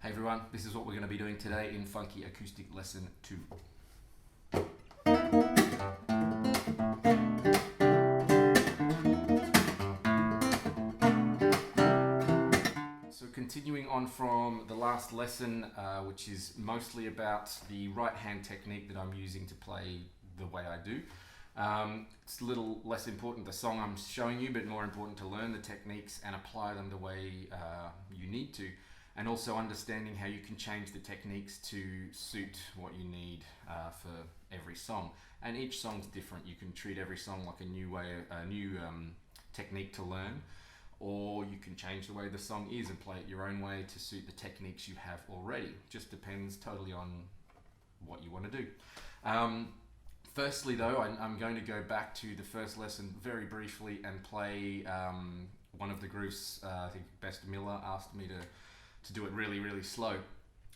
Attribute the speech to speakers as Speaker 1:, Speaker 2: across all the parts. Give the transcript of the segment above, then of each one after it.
Speaker 1: Hey everyone, this is what we're going to be doing today in Funky Acoustic Lesson 2. So continuing on from the last lesson, which is mostly about the right hand technique that I'm using to play the way I do. It's a little less important the song I'm showing you, but more important to learn the techniques and apply them the way you need to. And also understanding how you can change the techniques to suit what you need for every song. And each song's different. You can treat every song like a new technique to learn, or you can change the way the song is and play it your own way to suit the techniques you have already. Just depends totally on what you want to do. Firstly though, I'm going to go back to the first lesson very briefly and play one of the grooves. I think Best Miller asked me to do it really slow.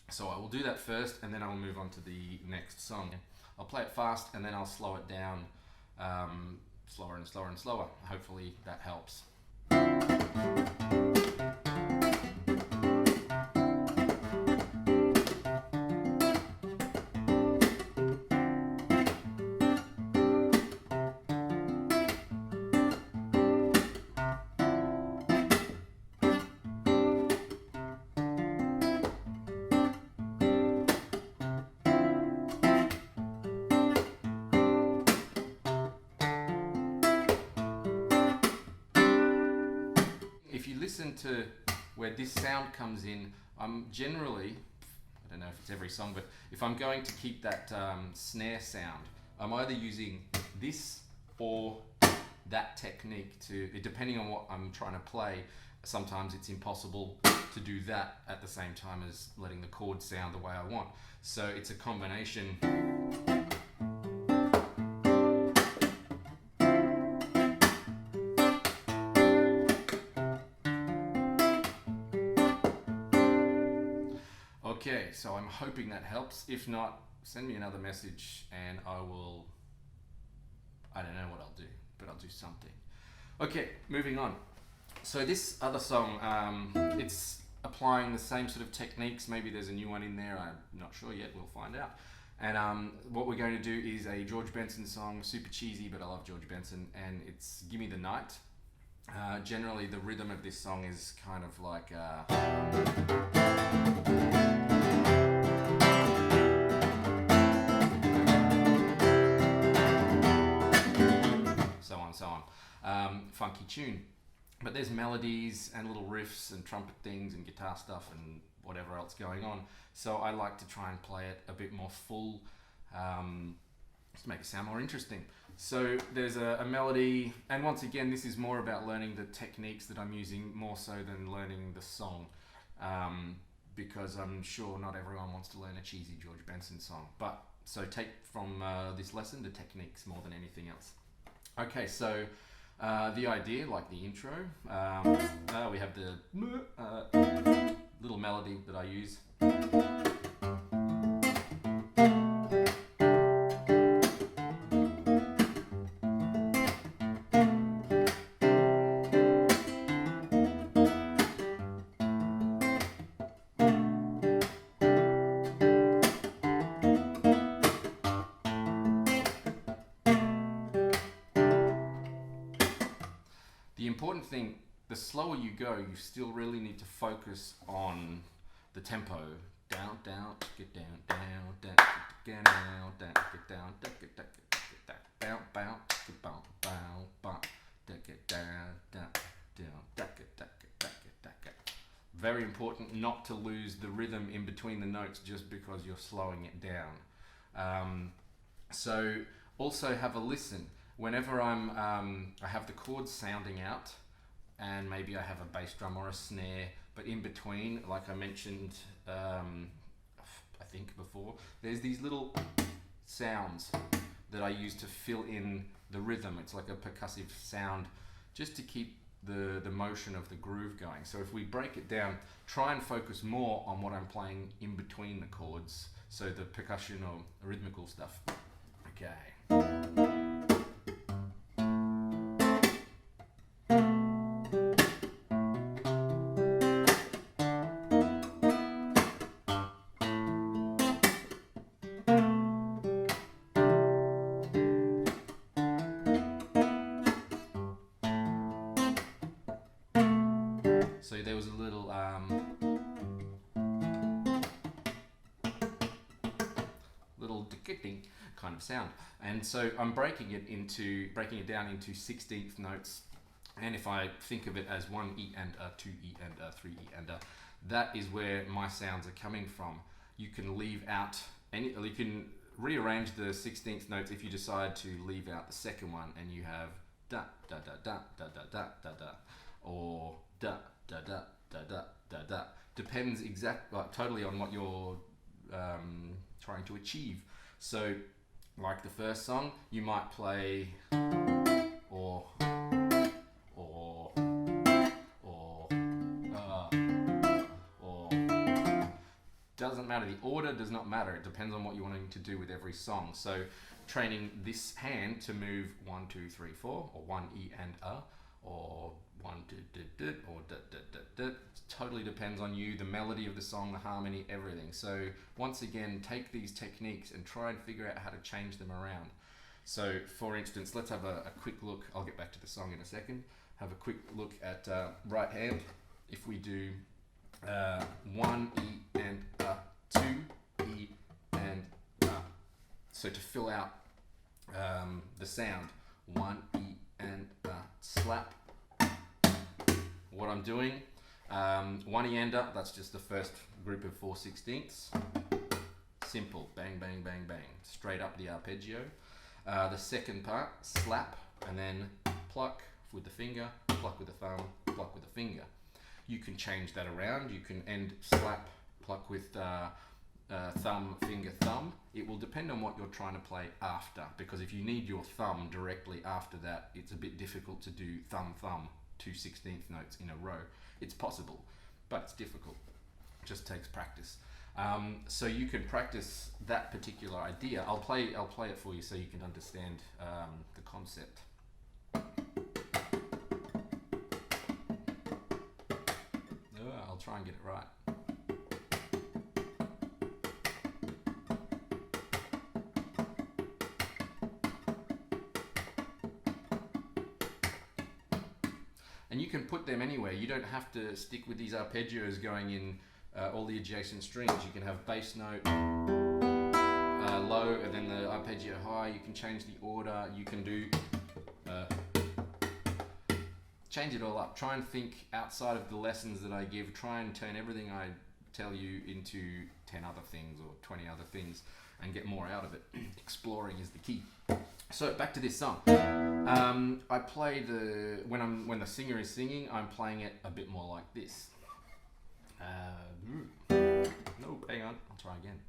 Speaker 1: So I will do that first and then I will move on to the next song. I'll play it fast and then I'll slow it down slower and slower and slower. Hopefully that helps. If you listen to where this sound comes in, I'm generally, I don't know if it's every song, but if I'm going to keep that snare sound, I'm either using this or that technique depending on what I'm trying to play. Sometimes it's impossible to do that at the same time as letting the chord sound the way I want. So it's a combination. Okay, so I'm hoping that helps. If not, send me another message and I don't know what I'll do, but I'll do something. Okay, moving on. So this other song, it's applying the same sort of techniques. Maybe there's a new one in there, I'm not sure yet, we'll find out. And what we're going to do is a George Benson song, super cheesy, but I love George Benson, and it's Gimme the Night. Generally the rhythm of this song is kind of like so on, funky tune. But there's melodies and little riffs and trumpet things and guitar stuff and whatever else going on. So I like to try and play it a bit more full, just to make it sound more interesting. So there's a melody, and once again this is more about learning the techniques that I'm using more so than learning the song, because I'm sure not everyone wants to learn a cheesy George Benson song. But so take from this lesson the techniques more than anything else. Okay, so the idea, like the intro, we have the little melody that I use. The important thing, the slower you go, you still really need to focus on the tempo. Down, down, get down, down, down, get down, down, get down, get down, bow, bow, bow, bow, bow, get down, down, down, get. Very important not to lose the rhythm in between the notes just because you're slowing it down. So also have a listen. Whenever I have the chords sounding out, and maybe I have a bass drum or a snare, but in between, like I mentioned, I think before, there's these little sounds that I use to fill in the rhythm. It's like a percussive sound, just to keep the motion of the groove going. So if we break it down, try and focus more on what I'm playing in between the chords, so the percussion or rhythmical stuff. Okay. ding kind of sound. And so I'm breaking it down into 16th notes. And if I think of it as 1 E and a, 2 E and a, 3 E and a, that is where my sounds are coming from. You can leave out you can rearrange the 16th notes if you decide to leave out the second one, and you have da da da da da da da da da, or da da da da da da da. Depends totally on what you're trying to achieve. So, like the first song, you might play or doesn't matter. The order does not matter. It depends on what you're wanting to do with every song. So training this hand to move 1, 2, 3, 4, or 1 E and a, or 1 2 d or d d d d. Totally depends on you, the melody of the song, the harmony, everything. So once again, take these techniques and try and figure out how to change them around. So for instance, let's have a quick look. I'll get back to the song in a second. Have a quick look at right hand. If we do 1 E and a, 2 E and a. So to fill out the sound, 1 E and a, slap. What I'm doing, 1 E and a, that's just the first group of 4/16ths. Simple, bang, bang, bang, bang, straight up the arpeggio. The second part, slap, and then pluck with the finger, pluck with the thumb, pluck with the finger. You can change that around. You can end slap, pluck with thumb, finger, thumb. It will depend on what you're trying to play after, because if you need your thumb directly after that, it's a bit difficult to do thumb, thumb, 2 16th notes in a row. It's possible, but it's difficult. It just takes practice. So you can practice that particular idea. I'll play it for you so you can understand the concept. I'll try and get it right. And you can put them anywhere. You don't have to stick with these arpeggios going in all the adjacent strings. You can have bass note low and then the arpeggio high. You can change the order. You can do change it all up. Try and think outside of the lessons that I give. Try and turn everything I tell you into 10 other things or 20 other things and get more out of it. Exploring is the key. So back to this song. I play when the singer is singing, I'm playing it a bit more like this. No, hang on, I'll try again.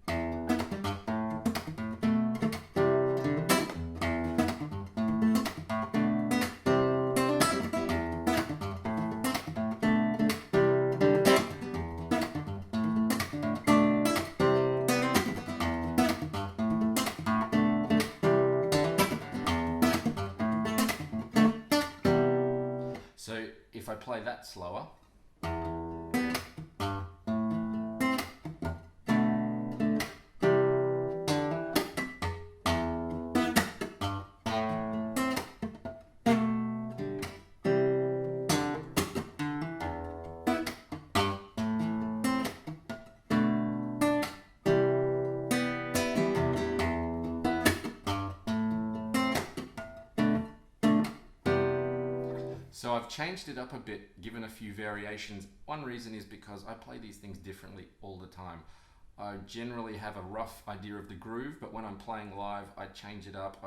Speaker 1: So if I play that slower, so I've changed it up a bit, given a few variations. One reason is because I play these things differently all the time. I generally have a rough idea of the groove, but when I'm playing live, I change it up.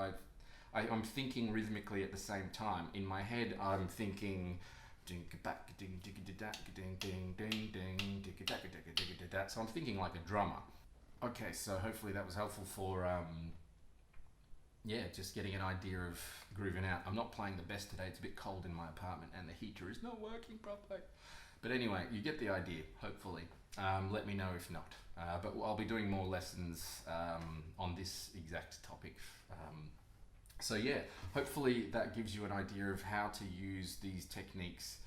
Speaker 1: I'm thinking rhythmically at the same time. In my head, I'm thinking, so I'm thinking like a drummer. Okay, so hopefully that was helpful for just getting an idea of grooving out. I'm not playing the best today. It's a bit cold in my apartment and the heater is not working properly. But anyway, you get the idea, hopefully. Let me know if not. But I'll be doing more lessons on this exact topic. So yeah, hopefully that gives you an idea of how to use these techniques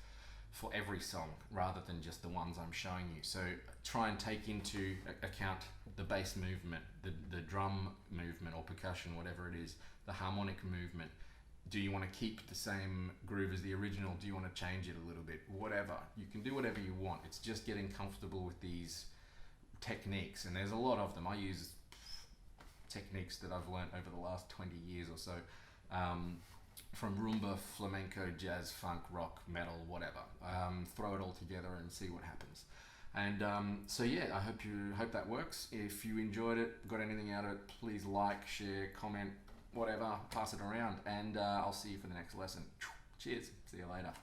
Speaker 1: for every song rather than just the ones I'm showing you. So try and take into account the bass movement, the drum movement or percussion, whatever it is, the harmonic movement. Do you want to keep the same groove as the original? Do you want to change it a little bit? Whatever. You can do whatever you want. It's just getting comfortable with these techniques, and there's a lot of them. I use techniques that I've learned over the last 20 years or so, from rumba, flamenco, jazz, funk, rock, metal, whatever. Throw it all together and see what happens. And so yeah, I hope that works. If you enjoyed it, got anything out of it, please like, share, comment, whatever, pass it around, and I'll see you for the next lesson. Cheers. See you later.